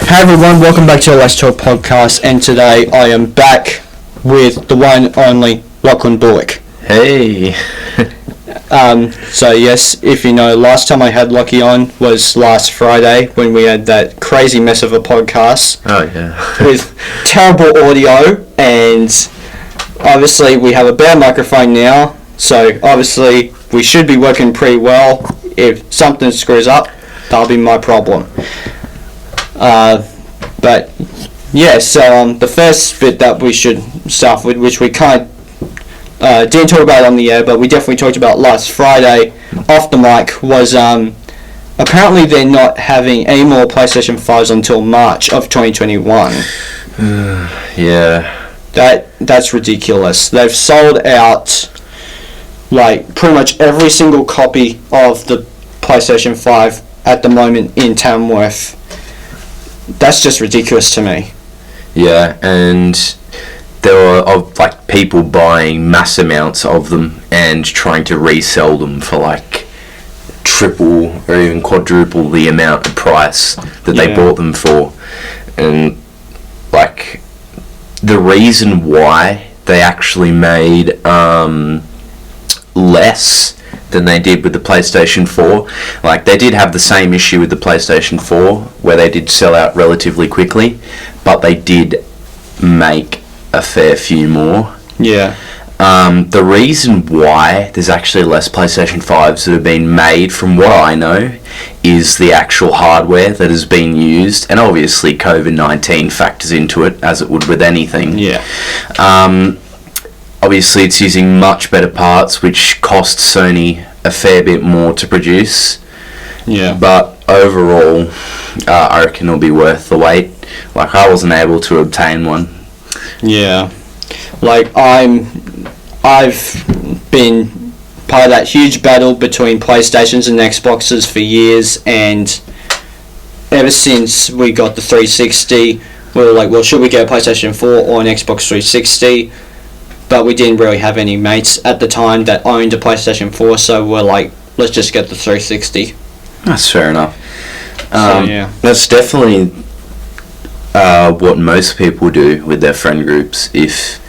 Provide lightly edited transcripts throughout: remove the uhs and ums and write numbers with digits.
Hey everyone, welcome back to the Let's Talk podcast, and today I am back with the one and only Lachlan Bullock. Hey. So yes, if you know, last time I had Lockie on was last Friday when we had that crazy mess of a podcast. Oh yeah. With terrible audio, and obviously we have a better microphone now, so obviously we should be working pretty well. If something screws up, that'll be my problem. But yeah, so the first bit that we should start with, which we didn't talk about on the air, but we definitely talked about last Friday off the mic, was apparently they're not having any more PlayStation 5s until March of 2021. Yeah. That's ridiculous. They've sold out like pretty much every single copy of the PlayStation 5 at the moment in Tamworth. That's just ridiculous to me. Yeah, and there are like people buying mass amounts of them and trying to resell them for like triple or even quadruple the amount of price that they bought them for. And like the reason why they actually made less than they did with the PlayStation 4. Like, they did have the same issue with the PlayStation 4, where they did sell out relatively quickly, but they did make a fair few more. Yeah. The reason why there's actually less PlayStation 5s that have been made, from what I know, is the actual hardware that has been used, and obviously COVID-19 factors into it, as it would with anything. Yeah. Obviously, it's using much better parts, which cost Sony a fair bit more to produce. Yeah. But overall, I reckon it'll be worth the wait. Like, I wasn't able to obtain one. Yeah. Like, I've been part of that huge battle between PlayStations and Xboxes for years, and ever since we got the 360, we were like, well, should we get a PlayStation 4 or an Xbox 360? But we didn't really have any mates at the time that owned a PlayStation 4, so we're like, let's just get the 360. That's fair enough. Yeah. That's definitely what most people do with their friend groups, if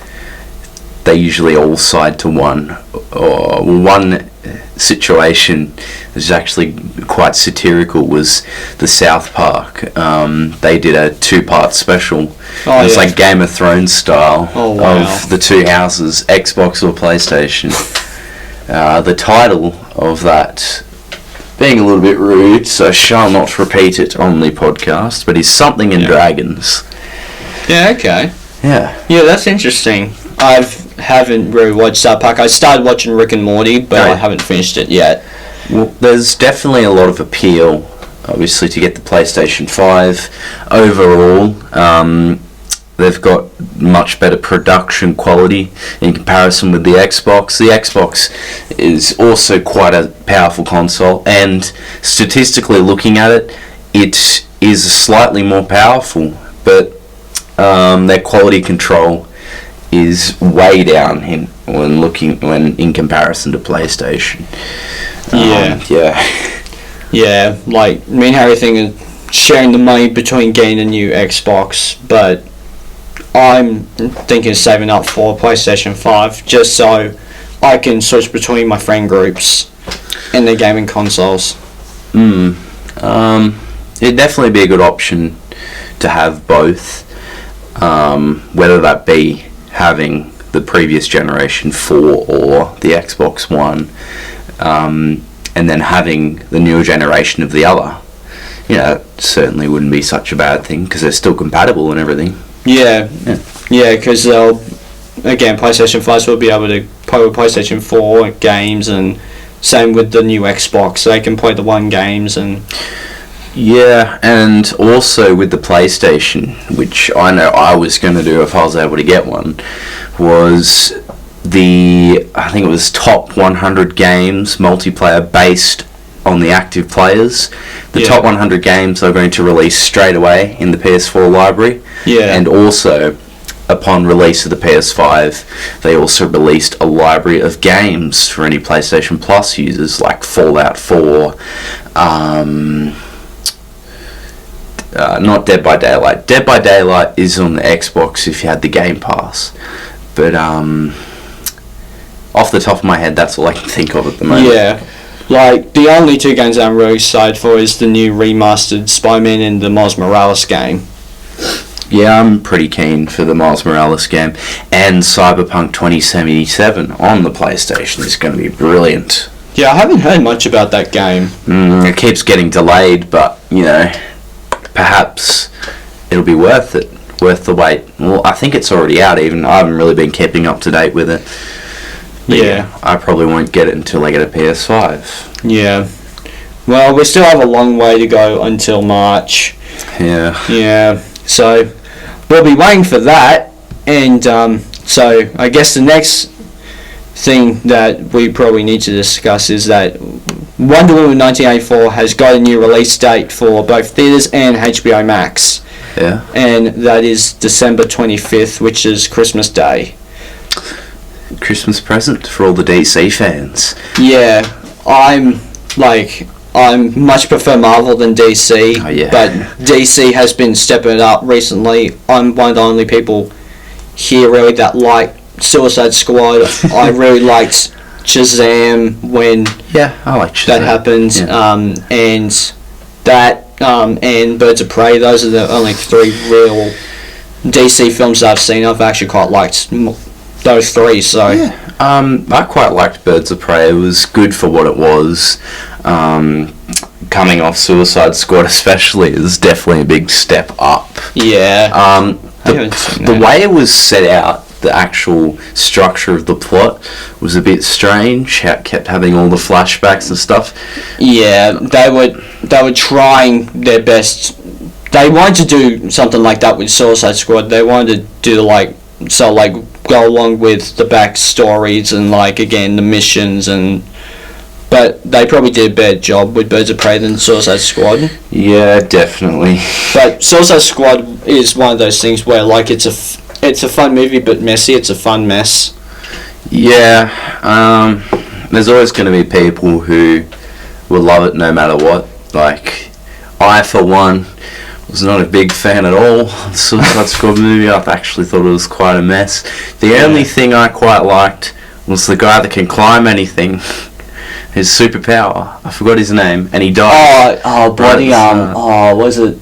they usually all side to one. Or one situation is actually quite satirical was the South Park. They did a 2-part special. It's like Game of Thrones style of the two houses, Xbox or PlayStation. The title of that, being a little bit rude, so shall not repeat it on the podcast, but is Something in Dragons. Yeah, okay. Yeah. Yeah, that's interesting. I haven't really watched South Park. I started watching Rick and Morty, but I haven't finished it yet. Well, there's definitely a lot of appeal, obviously, to get the PlayStation 5. Overall, they've got much better production quality in comparison with the Xbox. The Xbox is also quite a powerful console, and statistically looking at it, it is slightly more powerful, but their quality control is way down when in comparison to PlayStation. Yeah, like, me and Harry think of sharing the money between getting a new Xbox, but I'm thinking of saving up for a PlayStation 5 just so I can switch between my friend groups and their gaming consoles. It'd definitely be a good option to have both, whether that be having the previous generation 4 or the Xbox One, and then having the newer generation of the other. It certainly wouldn't be such a bad thing, because they're still compatible and everything. Yeah, because again, PlayStation 5s will be able to play with PlayStation 4 games, and same with the new Xbox, so they can play the One games. And yeah, and also with the PlayStation, which I know I was going to do if I was able to get one, was I think it was top 100 games multiplayer based on the active players. The top 100 games are going to release straight away in the PS4 library. Yeah. And also, upon release of the PS5, they also released a library of games for any PlayStation Plus users, like Fallout 4, Not Dead by Daylight. Dead by Daylight is on the Xbox if you had the Game Pass. But off the top of my head, that's all I can think of at the moment. Yeah. Like, the only two games I'm really excited for is the new remastered Spider-Man and the Miles Morales game. Yeah, I'm pretty keen for the Miles Morales game. And Cyberpunk 2077 on the PlayStation is going to be brilliant. Yeah, I haven't heard much about that game. It keeps getting delayed, but, perhaps it'll be worth it. Worth the wait. Well, I think it's already out even. I haven't really been keeping up to date with it. But yeah. I probably won't get it until I get a PS5. Yeah. Well, we still have a long way to go until March. Yeah. Yeah. So, we'll be waiting for that. And so, I guess the next thing that we probably need to discuss is that Wonder Woman 1984 has got a new release date for both theaters and HBO Max. Yeah. And that is December 25th, which is Christmas Day. Christmas present for all the DC fans. Yeah, I much prefer Marvel than DC, but DC has been stepping it up recently. I'm one of the only people here really that like Suicide Squad. I really liked Shazam when I like Shazam. that happened, and that and Birds of Prey. Those are the only three real DC films that I've seen. I've actually quite liked those three. So I quite liked Birds of Prey. It was good for what it was. Coming off Suicide Squad especially is definitely a big step up. Yeah. The way it was set out, the actual structure of the plot was a bit strange. How it kept having all the flashbacks and stuff. Yeah, they were trying their best. They wanted to do something like that with Suicide Squad. They wanted to do go along with the backstories and again the missions but they probably did a better job with Birds of Prey than Suicide Squad. Yeah, definitely. But Suicide Squad is one of those things where it's a fun movie but messy. It's a fun mess. Yeah, there's always going to be people who will love it no matter what. I for one was not a big fan at all of the Suicide Squad movie. I actually thought it was quite a mess. The only thing I quite liked was the guy that can climb anything. His superpower. I forgot his name, and he died. Was it?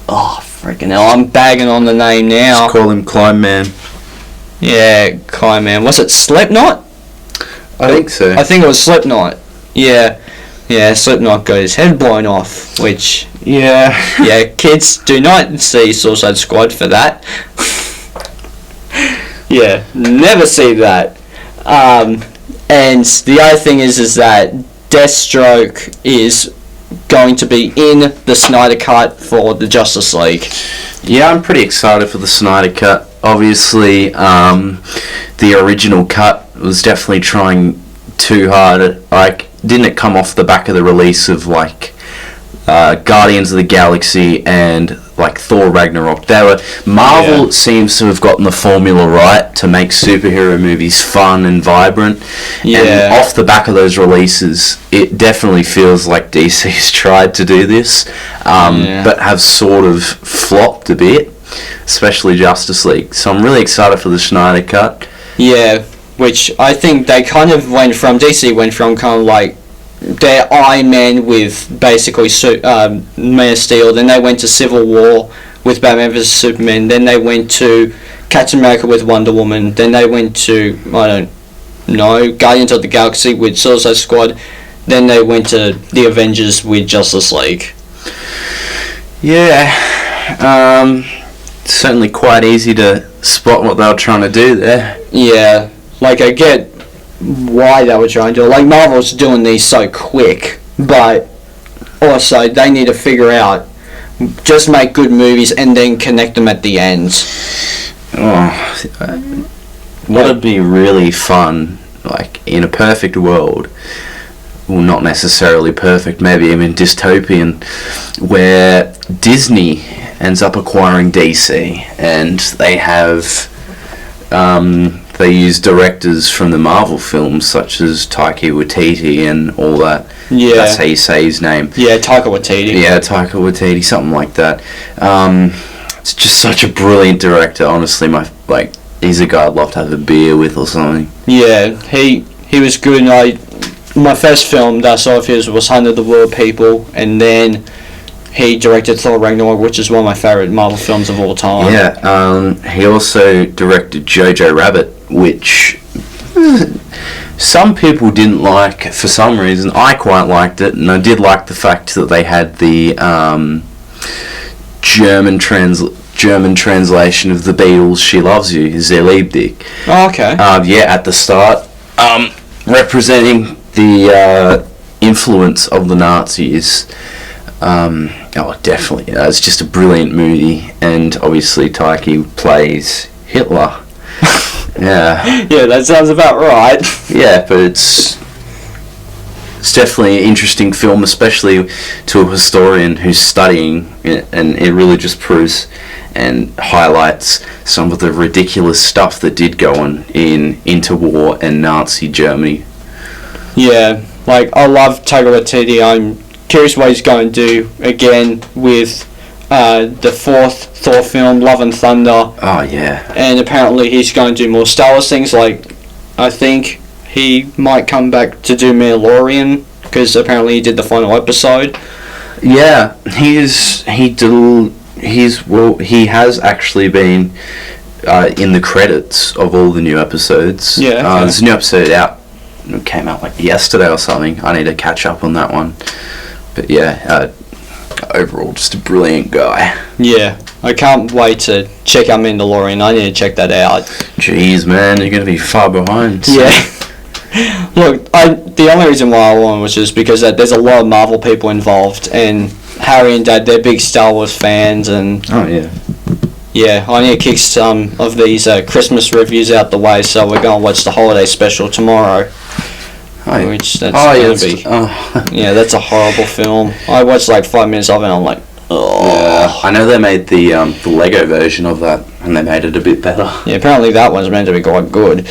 Oh, freaking hell! I'm bagging on the name now. Just call him Climb Man. Yeah, Climb Man. Was it Slipknot? I think so. I think it was Slipknot. Yeah, Slipknot got his head blown off, which... Yeah, kids, do not see Suicide Squad for that. Yeah, never see that. And the other thing is that Deathstroke is going to be in the Snyder Cut for the Justice League. Yeah, I'm pretty excited for the Snyder Cut. Obviously, the original cut was definitely trying too hard. Didn't it come off the back of the release of Guardians of the Galaxy and Thor Ragnarok? Marvel seems to have gotten the formula right to make superhero movies fun and vibrant. And off the back of those releases, it definitely feels like DC's tried to do this, but have sort of flopped a bit, especially Justice League. So I'm really excited for the Snyder Cut. Yeah, which I think they kind of DC went from kind of their Iron Man with basically Man of Steel, then they went to Civil War with Batman vs Superman, then they went to Captain America with Wonder Woman, then they went to, I don't know, Guardians of the Galaxy with Suicide Squad, then they went to the Avengers with Justice League. Yeah, certainly quite easy to spot what they were trying to do there. Yeah, I get why they were trying to do it. Marvel's doing these so quick, but also they need to figure out, just make good movies and then connect them at the end. What would be really fun, in a perfect world, well, not necessarily perfect, maybe even dystopian, where Disney ends up acquiring DC and they have they use directors from the Marvel films, such as Taika Waititi and all that. Yeah. That's how you say his name. Yeah, Taika Waititi. Yeah, Taika Waititi, something like that. It's just such a brilliant director. Honestly, he's a guy I'd love to have a beer with or something. Yeah, he was good. My first film that I saw of his was Hunt of the World People, and then he directed Thor Ragnarok, which is one of my favourite Marvel films of all time. Yeah, he also directed Jojo Rabbit, which some people didn't like for some reason. I quite liked it, and I did like the fact that they had the German translation of the Beatles' "She Loves You," Sehr lieb dich. Oh, okay. Yeah, at the start, representing the influence of the Nazis. Definitely. It's just a brilliant movie, and obviously Taiki plays Hitler. Yeah. Yeah, that sounds about right. Yeah, but it's definitely an interesting film, especially to a historian who's studying it, and it really just proves and highlights some of the ridiculous stuff that did go on in interwar and Nazi Germany. Yeah, I love Taika Waititi. I'm curious what he's going to do again with the fourth Thor film, Love and Thunder. Oh, yeah. And apparently he's going to do more Star Wars things. I think he might come back to do Mandalorian, because apparently he did the final episode. Yeah, he has actually been in the credits of all the new episodes. Yeah. Okay. There's a new episode out. It came out yesterday or something. I need to catch up on that one. But yeah, overall, just a brilliant guy. Yeah, I can't wait to check out Mandalorian. I need to check that out. Jeez, man, you're going to be far behind. So. Yeah. Look, the only reason why I won was just because there's a lot of Marvel people involved, and Harry and Dad, they're big Star Wars fans, and oh yeah. Yeah, I need to kick some of these Christmas reviews out the way, so we're going to watch the holiday special tomorrow. Which that's going to be... Yeah, that's a horrible film. I watched 5 minutes of it and I'm like, oh. Yeah, I know they made the Lego version of that, and they made it a bit better. Yeah, apparently that one's meant to be quite good.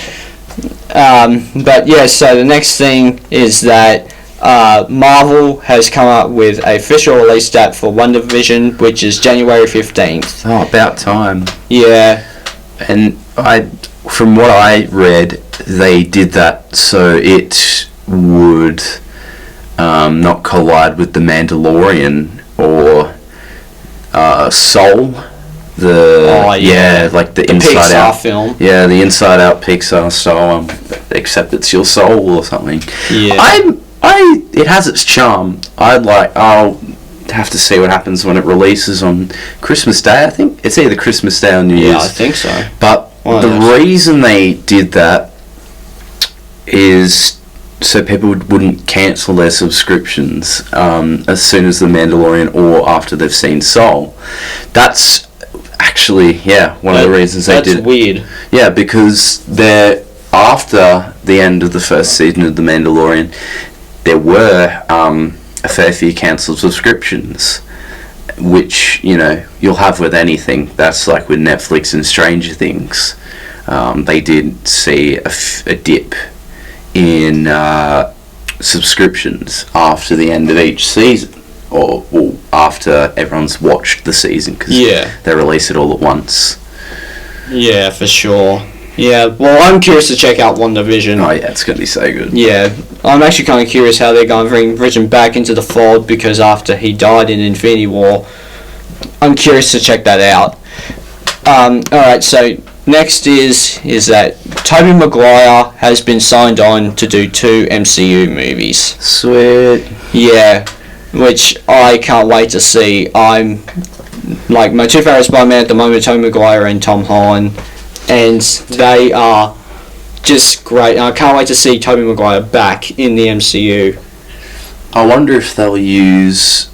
But yeah, so the next thing is that Marvel has come up with a official release date for WandaVision, which is January 15th. Oh, about time. Yeah. And from what I read, they did that so it would not collide with The Mandalorian or Soul. The Inside Pixar Out film. Yeah, the Inside Out Pixar style. Except it's your soul or something. Yeah. It has its charm. I'll have to see what happens when it releases on Christmas Day. I think it's either Christmas Day or New Year's. Yeah, I think so. But the reason they did that is so people wouldn't cancel their subscriptions as soon as The Mandalorian or after they've seen Soul. That's actually, one of the reasons they did it. That's weird. Yeah, because after the end of the first season of The Mandalorian, there were a fair few cancelled subscriptions, which, you'll have with anything. That's like with Netflix and Stranger Things. They did see a dip in subscriptions after the end of each season, or after everyone's watched the season, because they release it all at once. Yeah, for sure. Yeah, well, I'm curious to check out WandaVision. Oh yeah, it's going to be so good. Yeah, I'm actually kind of curious how they're going to bring Vision back into the fold, because after he died in Infinity War, I'm curious to check that out. Alright, so next is that Tobey Maguire has been signed on to do 2 MCU movies. Sweet. Yeah, which I can't wait to see. I'm my 2 favourite Spider-Man at the moment, Tobey Maguire and Tom Holland, and they are just great. I can't wait to see Tobey Maguire back in the MCU. I wonder if they'll use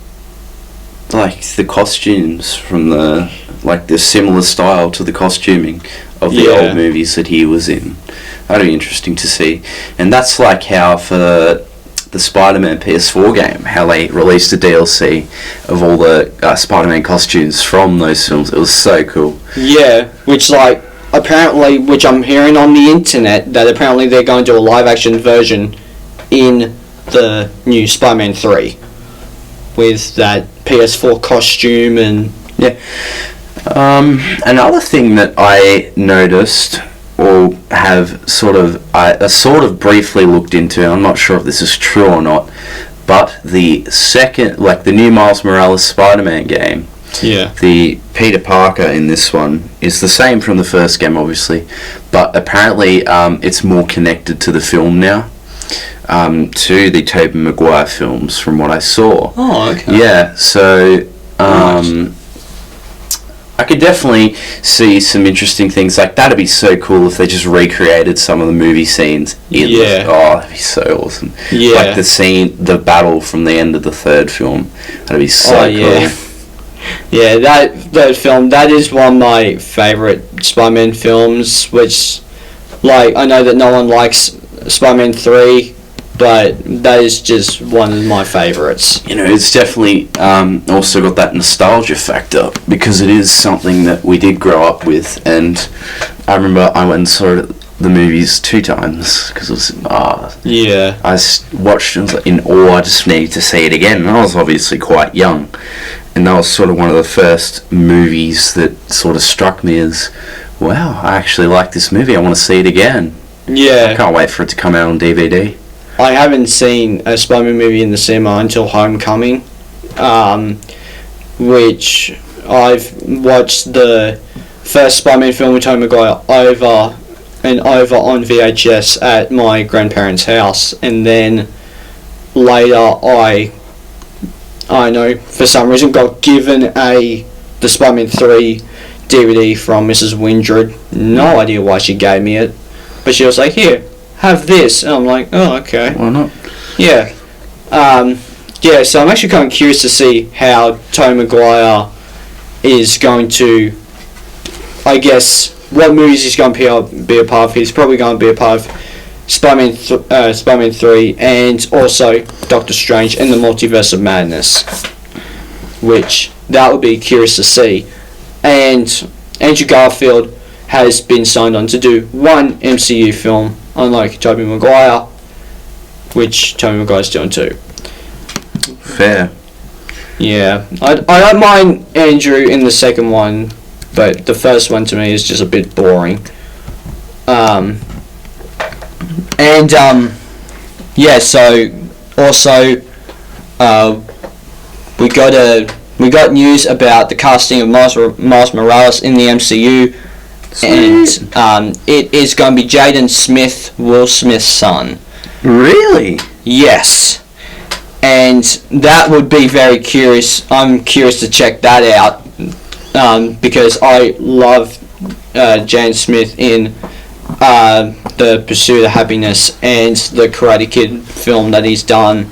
the costumes from the similar style to the costuming of the old movies that he was in. That'd be interesting to see. And that's how for the Spider-Man PS4 game, how they released a DLC of all the Spider-Man costumes from those films. It was so cool. Yeah, which apparently, which I'm hearing on the internet, that apparently they're going to do a live-action version in the new Spider-Man 3 with that PS4 costume and... Yeah. Another thing that I noticed, or have sort of briefly looked into, I'm not sure if this is true or not, but the new Miles Morales Spider-Man game, Yeah. the Peter Parker in this one is the same from the first game, obviously, but apparently it's more connected to the film now, to the Tobey Maguire films, from what I saw. Oh, okay. Yeah, so Nice. I could definitely see some interesting things. Like, that'd be so cool if they just recreated some of the movie scenes. Yeah. That'd be so awesome. Yeah. Like the battle from the end of the third film. That'd be so cool. Yeah. Yeah, that film, that is one of my favourite Spider-Man films, which, like, I know that no one likes Spider-Man 3, but that is just one of my favourites. You know, it's definitely also got that nostalgia factor, because it is something that we did grow up with, and I remember I went and saw the movies 2 times, because it was, Yeah. I watched it and was like in awe. I just needed to see it again, and I was obviously quite young, and that was sort of one of the first movies that sort of struck me as, wow, I actually like this movie, I want to see it again. I Yeah. can't wait for it to come out on DVD. I haven't seen a Spider-Man movie in the cinema until Homecoming, which I've watched the first Spider-Man film with Tobey Maguire over and over on VHS at my grandparents' house, and then later I know, for some reason got given the Spider-Man 3 DVD from Mrs. Windred. No idea why she gave me it, but she was like, here, have this, and I'm like, oh, okay. Why not? Yeah. Yeah, so I'm actually kind of curious to see how Tobey Maguire is going to, I guess, what movies he's going to be a part of. He's probably going to be a part of Spider-Man 3 and also Doctor Strange and the Multiverse of Madness, which that would be curious to see. And Andrew Garfield has been signed on to do one MCU film, unlike Tobey Maguire, which Tobey Maguire's doing too. Fair. Yeah, I don't mind Andrew in the second one, but the first one to me is just a bit boring. Yeah, so also we got news about the casting of Miles Morales in the MCU. Sweet. And it is going to be Jaden Smith, Will Smith's son. Really? Yes. And that would be very curious. I'm curious to check that out, because I love Jaden Smith in The Pursuit of Happiness and the Karate Kid film that he's done,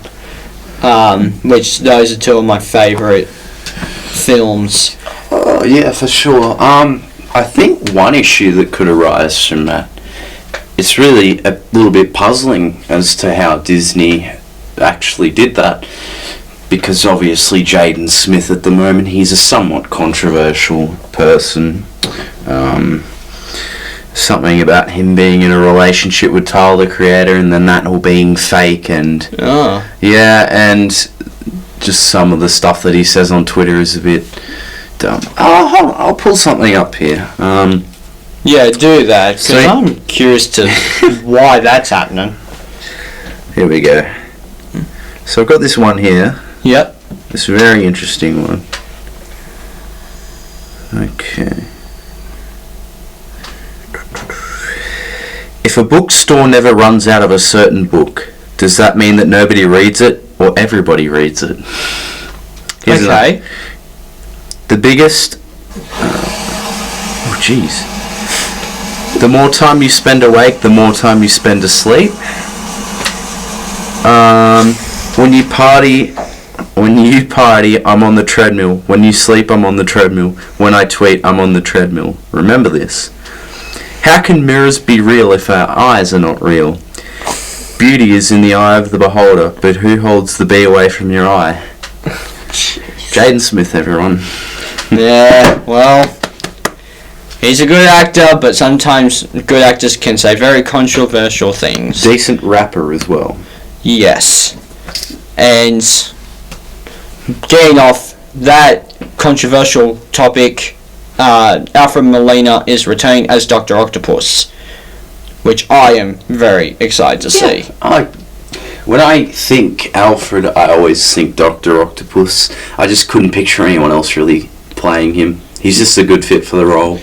which those are 2 of my favourite films. Oh, yeah, for sure. I think one issue that could arise from that, it's really a little bit puzzling as to how Disney actually did that, because obviously Jaden Smith at the moment, he's a somewhat controversial person. Something about him being in a relationship with Tyler, the Creator, and then that all being fake, and yeah, and just some of the stuff that he says on Twitter is a bit dumb. I'll pull something up here. Yeah, do that, because So- I'm curious to why that's happening. Here we go. So I've got this one here. Yep. This very interesting one. Okay. If a bookstore never runs out of a certain book, does that mean that nobody reads it or everybody reads it? Here's Okay. the biggest... oh, jeez. The more time you spend awake, the more time you spend asleep. When you party, I'm on the treadmill. When you sleep, I'm on the treadmill. When I tweet, I'm on the treadmill. Remember this. How can mirrors be real if our eyes are not real? Beauty is in the eye of the beholder, but who holds the bee away from your eye? Jaden Smith, everyone. Yeah, well, He's a good actor, but sometimes good actors can say very controversial things. Decent rapper as well. Yes. And getting off that controversial topic, Alfred Molina is returning as Dr. Octopus, which I am very excited to see. When I think Alfred, I always think Dr. Octopus. I just couldn't picture anyone else really playing him. He's just a good fit for the role.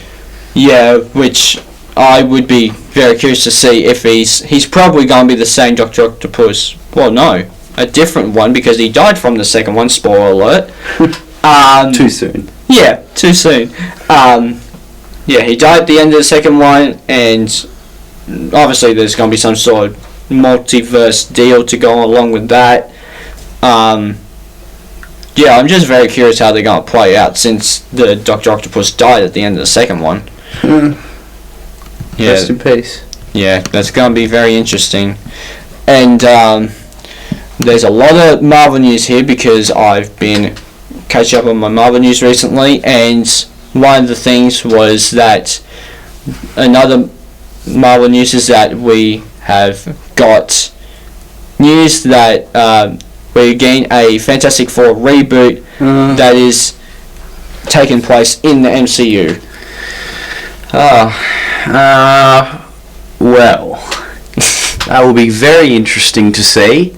Yeah, which I would be very curious to see if he's probably going to be the same Dr. Octopus. Well, no, a different one because he died from the second one. Spoiler alert. Too soon. Yeah, too soon. Yeah, he died at the end of the second one, and obviously there's going to be some sort of multiverse deal to go along with that. Yeah, I'm just very curious how they're going to play out since the Dr. Octopus died at the end of the second one. Yeah. Rest in peace. Yeah, that's going to be very interesting. And there's a lot of Marvel news here because I've been catching up on my Marvel news recently, and one of the things was that another Marvel news is that we have got news that we're getting a Fantastic Four reboot that is taking place in the MCU. Well, that will be very interesting to see.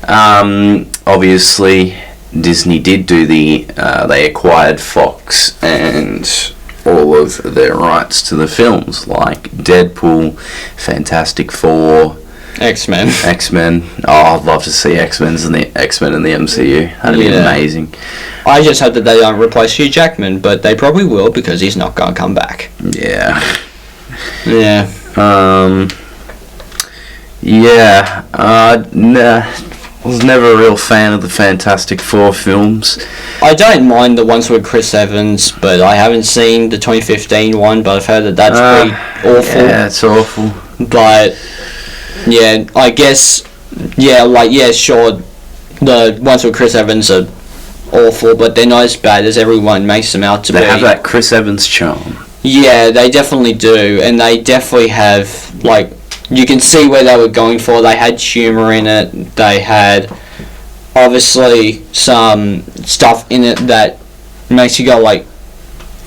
Obviously, Disney did do they acquired Fox and all of their rights to the films, like Deadpool, Fantastic Four, X-Men. Oh, I'd love to see X-Men in the MCU. That'd be amazing. I just hope that they don't replace Hugh Jackman, but they probably will because he's not going to come back. Yeah. Nah. I was never a real fan of the Fantastic Four films. I don't mind the ones with Chris Evans, but I haven't seen the 2015 one, but I've heard that that's pretty awful. Yeah, it's awful. But, yeah, I guess, sure, the ones with Chris Evans are awful, but they're not as bad as everyone makes them out to be. They have that Chris Evans charm. Yeah, they definitely do, and they definitely have, you can see where they were going for. They had humour in it. They had, obviously, some stuff in it that makes you go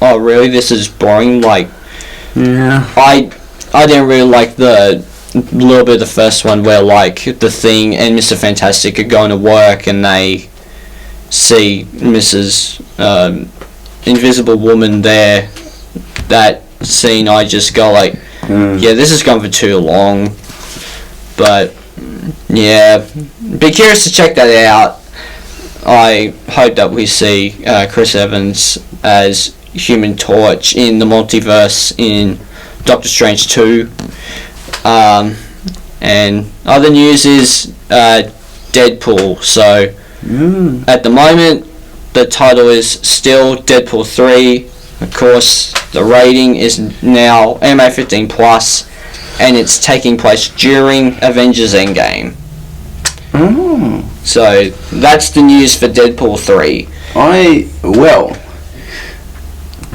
oh, really? This is boring? Yeah. I didn't really like the little bit of the first one where, the Thing and Mr. Fantastic are going to work and they see Mrs. Invisible Woman there. That scene, I just go yeah, this is going for too long. But, yeah, be curious to check that out. I hope that we see Chris Evans as Human Torch in the multiverse in Doctor Strange 2. And other news is Deadpool. So, at the moment, the title is still Deadpool 3. Of course, the rating is now MA15+, and it's taking place during Avengers Endgame. So, that's the news for Deadpool 3.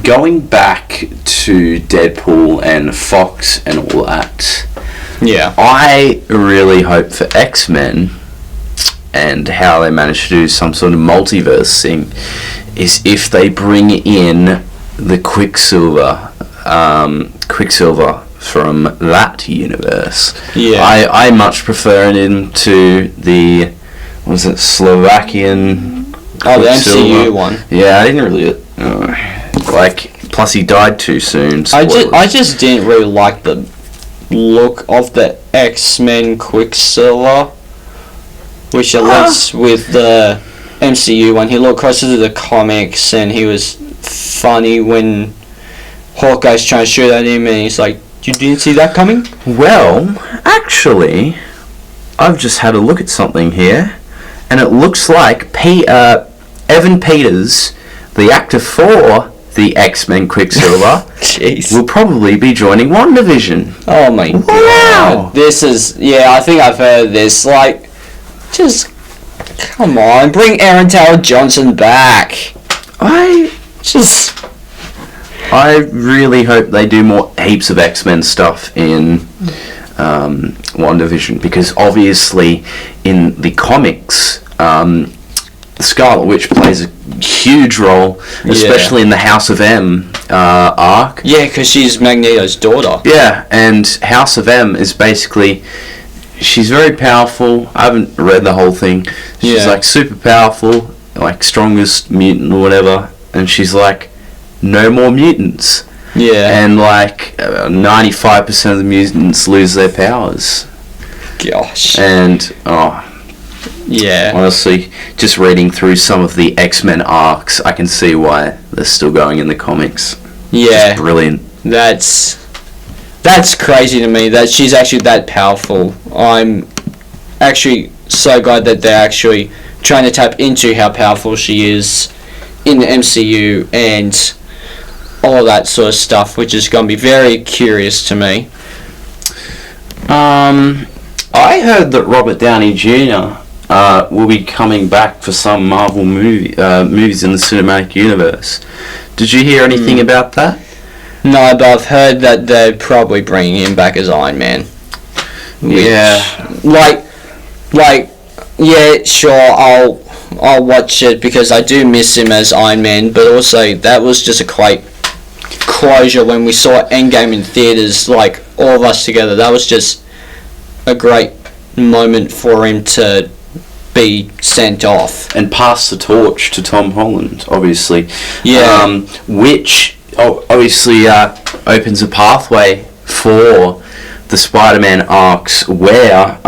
Going back to Deadpool and Fox and all that, yeah, I really hope for X-Men and how they manage to do some sort of multiverse thing is if they bring in the Quicksilver from that universe. Yeah. I much prefer him to the Slovakian the MCU one. Yeah, I didn't really plus he died too soon. I just didn't really like the look of the X-Men Quicksilver, which it looks with the MCU one. He looked closer to the comics, and he was funny when Hawkeye's trying to shoot at him, and he's like, "You didn't see that coming?" Well, actually, I've just had a look at something here, and it looks like Evan Peters, the actor for the X-Men Quicksilver, Jeez, will probably be joining WandaVision. Oh my god. This is, I think I've heard of this. Just, come on, bring Aaron Taylor Johnson back. I really hope they do heaps of X-Men stuff in WandaVision, because obviously in the comics, Scarlet Witch plays a huge role, especially in the House of M arc. Yeah, because she's Magneto's daughter. Yeah, and House of M is basically, she's very powerful. I haven't read the whole thing. She's like super powerful, like strongest mutant or whatever, and she's like, no more mutants. Yeah. And like 95% of the mutants lose their powers. Gosh. And yeah. Honestly, just reading through some of the X-Men arcs, I can see why they're still going in the comics. Yeah. It's brilliant. That's crazy to me that she's actually that powerful. I'm actually so glad that they're actually trying to tap into how powerful she is in the MCU and all that sort of stuff, which is going to be very curious to me. I heard that Robert Downey Jr. Will be coming back for some Marvel movies in the cinematic universe. Did you hear anything about that? No, but I've heard that they're probably bringing him back as Iron Man. Yeah, sure, I'll watch it because I do miss him as Iron Man, but also that was just a quite closure when we saw Endgame in theaters, like all of us together. That was just a great moment for him to be sent off and pass the torch to Tom Holland, obviously. Yeah. Which obviously opens a pathway for the Spider-Man arcs where,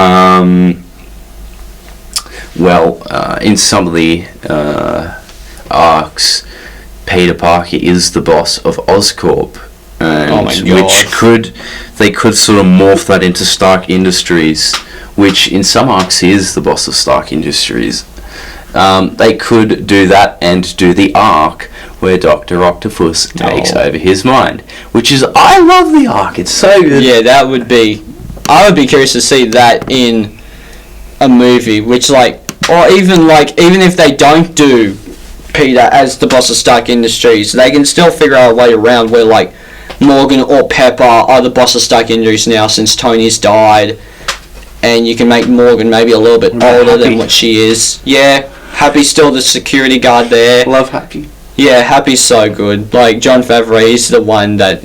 in some of the arcs, Peter Parker is the boss of Oscorp, and they could sort of morph that into Stark Industries, which in some arcs he is the boss of Stark Industries. They could do that and do the arc where Dr. Octopus takes over his mind, which is, I love the arc, it's so good. Yeah, I would be curious to see that in a movie, which even if they don't do Peter as the boss of Stark Industries, they can still figure out a way around where Morgan or Pepper are the boss of Stark Industries now since Tony's died, and you can make Morgan maybe a little bit older than what she is. Yeah, Happy's still the security guard there. Love Happy. Yeah, Happy's so good. Jon Favreau, he's the one that...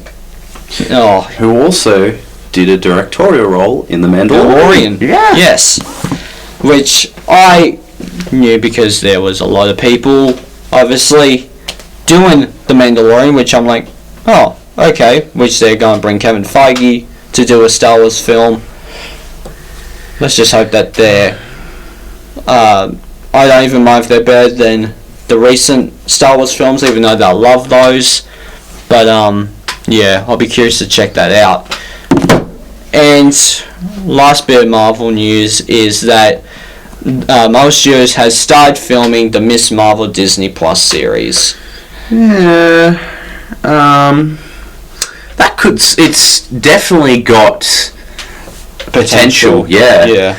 Who also did a directorial role in The Mandalorian. Yeah. Yes. Which I knew because there was a lot of people, obviously, doing The Mandalorian, which I'm like, oh, okay. Which they're going to bring Kevin Feige to do a Star Wars film. Let's just hope that they're... I don't even mind if they're better than the recent Star Wars films, even though I love those. But, yeah, I'll be curious to check that out. And last bit of Marvel news is that Marvel Studios has started filming the Miss Marvel Disney Plus series. Yeah, it's definitely got potential. Yeah.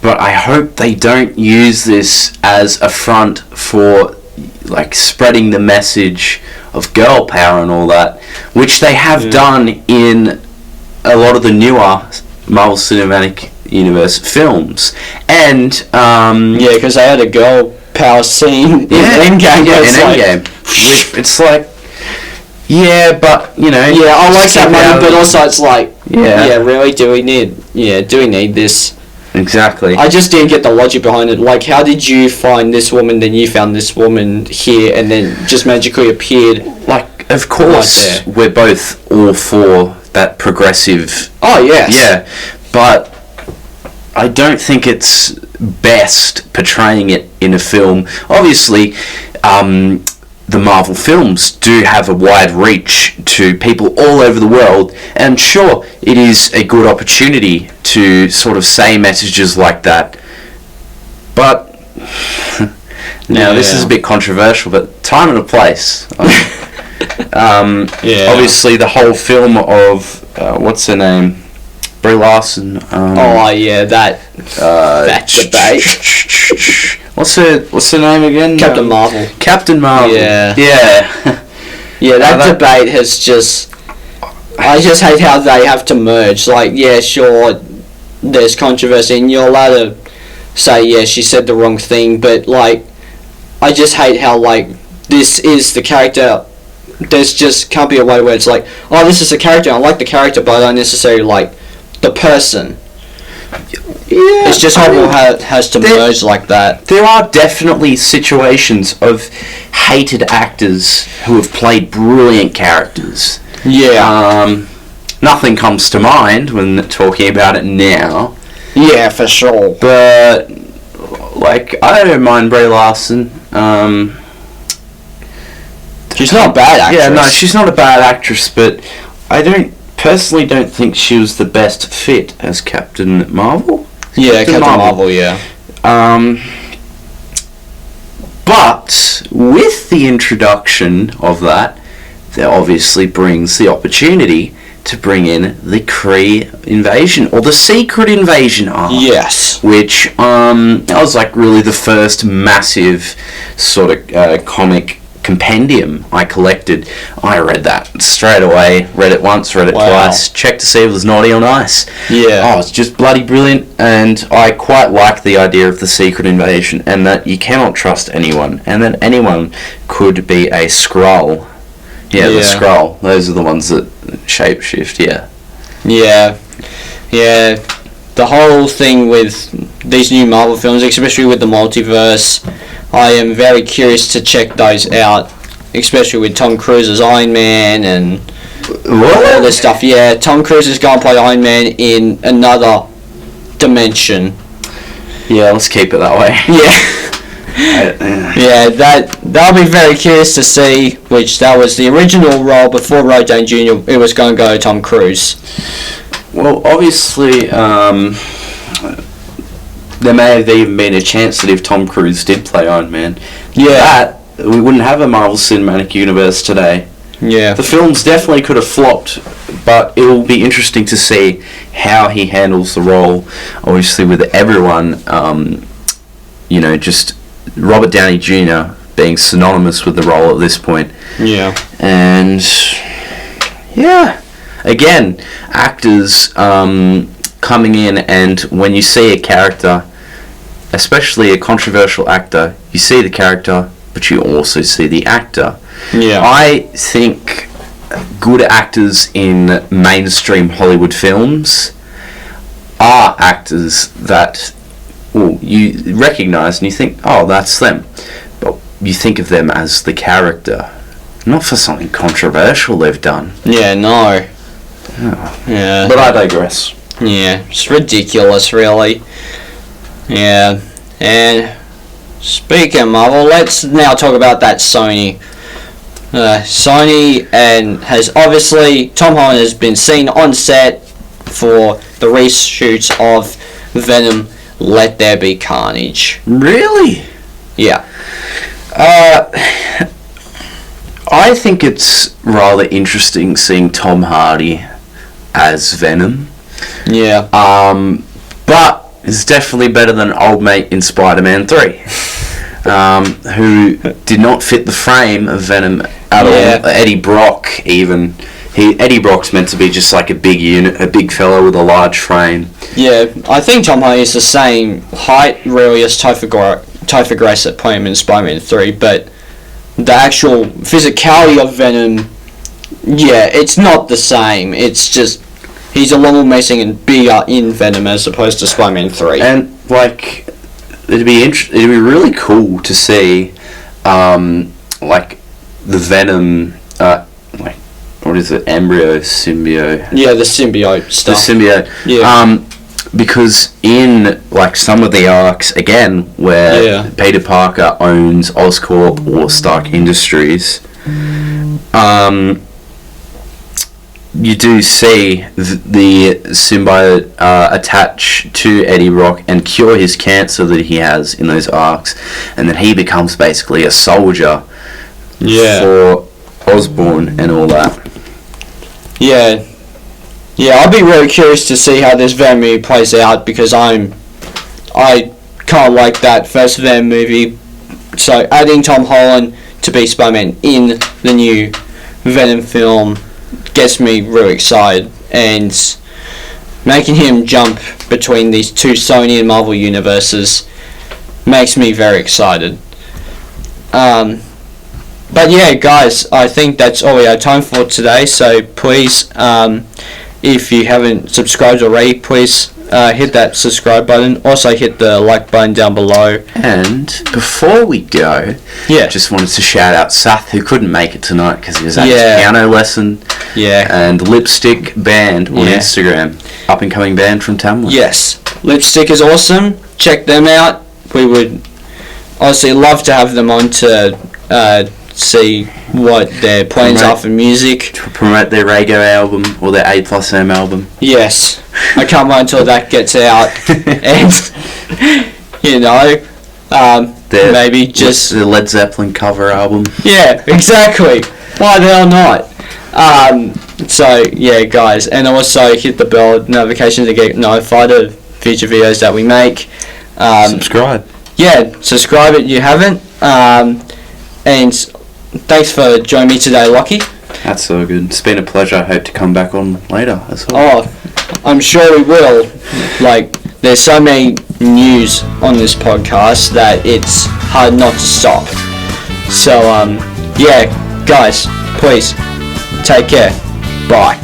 But I hope they don't use this as a front for spreading the message of girl power and all that, which they have done in a lot of the newer Marvel Cinematic Universe films. And because they had a girl power scene in Endgame. Yeah, in Endgame. It's but I like that moment, but also it's really, do we need this? Exactly. I just didn't get the logic behind it. How did you find this woman, then you found this woman here, and then just magically appeared? Of course, we're both all for that progressive... Oh, yes. Yeah, but I don't think it's best portraying it in a film. Obviously, the Marvel films do have a wide reach to people all over the world, and sure, it is a good opportunity to sort of say messages like that, but this is a bit controversial, but time and a place. Obviously the whole film of what's her name, Brie Larson. That debate. What's her name again? Captain Marvel. Captain Marvel. Yeah. Yeah. Yeah, that debate has just... I just hate how they have to merge. Like, yeah, sure, there's controversy, and you're allowed to say, yeah, she said the wrong thing, but, like, I just hate how, like, this is the character. There's just can't be a way where it's like, oh, this is the character, I like the character, but I don't necessarily like the person. Yeah, it's just horrible how it has to merge like that. There are definitely situations of hated actors who have played brilliant characters. Yeah. Nothing comes to mind when talking about it now. Yeah, for sure. But, like, I don't mind Brie Larson. She's not a bad actress. Yeah, no, she's not a bad actress, but I personally don't think she was the best fit as Captain Marvel. Yeah, Captain Marvel, yeah. But with the introduction of that obviously brings the opportunity to bring in the Kree invasion, or the Secret Invasion arc. Yes. Which, that was like really the first massive sort of comic compendium I collected. I read that straight away, read it once, read it twice, checked to see if it was naughty or nice. Yeah. Oh, it's just bloody brilliant, and I quite like the idea of the Secret Invasion, and that you cannot trust anyone, and that anyone could be a Skrull. Yeah, the Skrull. Those are the ones that shapeshift, yeah. Yeah. Yeah. The whole thing with these new Marvel films, especially with the multiverse, I am very curious to check those out, especially with Tom Cruise's Iron Man and all this stuff. Yeah, Tom Cruise is going to play Iron Man in another dimension. Yeah, let's keep it that way. Yeah. Yeah, that'll be very curious to see, which that was the original role before Robert Downey Jr. It was going to go to Tom Cruise. Well, obviously, there may have even been a chance that if Tom Cruise did play Iron Man, we wouldn't have a Marvel Cinematic Universe today. Yeah. The films definitely could have flopped, but it will be interesting to see how he handles the role. Obviously, with everyone, just Robert Downey Jr. being synonymous with the role at this point. Yeah. And, yeah. Again, actors coming in, and when you see a character, especially a controversial actor, you see the character, but you also see the actor. Yeah. I think good actors in mainstream Hollywood films are actors that you recognise and you think, oh, that's them. But you think of them as the character, not for something controversial they've done. Yeah, no. Oh. Yeah. But I digress. Yeah, it's ridiculous, really. Yeah, and speaking of Marvel, let's now talk about that Sony. Sony has obviously, Tom Holland has been seen on set for the reshoots of Venom, Let There Be Carnage. Really? Yeah. I think it's rather interesting seeing Tom Hardy as Venom. Yeah. But it's definitely better than old mate in Spider-Man 3, who did not fit the frame of Venom at all. Eddie Brock, even. Eddie Brock's meant to be just like a big unit, a big fellow with a large frame. Yeah, I think Tom Hardy is the same height, really, as Topher Grace that played him in Spider-Man 3, but the actual physicality of Venom, it's not the same. It's just he's a lot more menacing and bigger in Venom as opposed to Spider-Man 3. And it'd be really cool to see, the Venom, what is it, embryo, symbiote? Yeah, the symbiote stuff. The symbiote. Yeah. Because in some of the arcs, again, where Peter Parker owns Oscorp or Stark Industries, you do see the symbiote attach to Eddie Brock and cure his cancer that he has in those arcs, and then he becomes basically a soldier for Osborn and all that. Yeah, I'll be really curious to see how this Venom movie plays out, because I kind of like that first Venom movie. So adding Tom Holland to be Spider-Man in the new Venom film gets me really excited, and making him jump between these two Sony and Marvel universes makes me very excited. But yeah, guys, I think that's all we have time for today. So please, if you haven't subscribed already, please hit that subscribe button. Also hit the like button down below. And before we go, just wanted to shout out Seth, who couldn't make it tonight because he was at his piano lesson. Yeah. And Lipstick Band on Instagram, up and coming band from Tamworth. Yes, Lipstick is awesome. Check them out. We would honestly love to have them on to see what their plans are for music. To promote their Rago album or their A+M album. Yes, I can't wait until that gets out. And, maybe just... the Led Zeppelin cover album. Yeah, exactly. Why the hell not? So, yeah, guys. And also hit the bell notification to get notified of future videos that we make. Subscribe. Yeah, subscribe if you haven't. And thanks for joining me today, Lockie. That's so good. It's been a pleasure. I hope to come back on later as well. Oh, I'm sure we will. Like, there's so many news on this podcast that it's hard not to stop. So, yeah, guys, please, take care. Bye.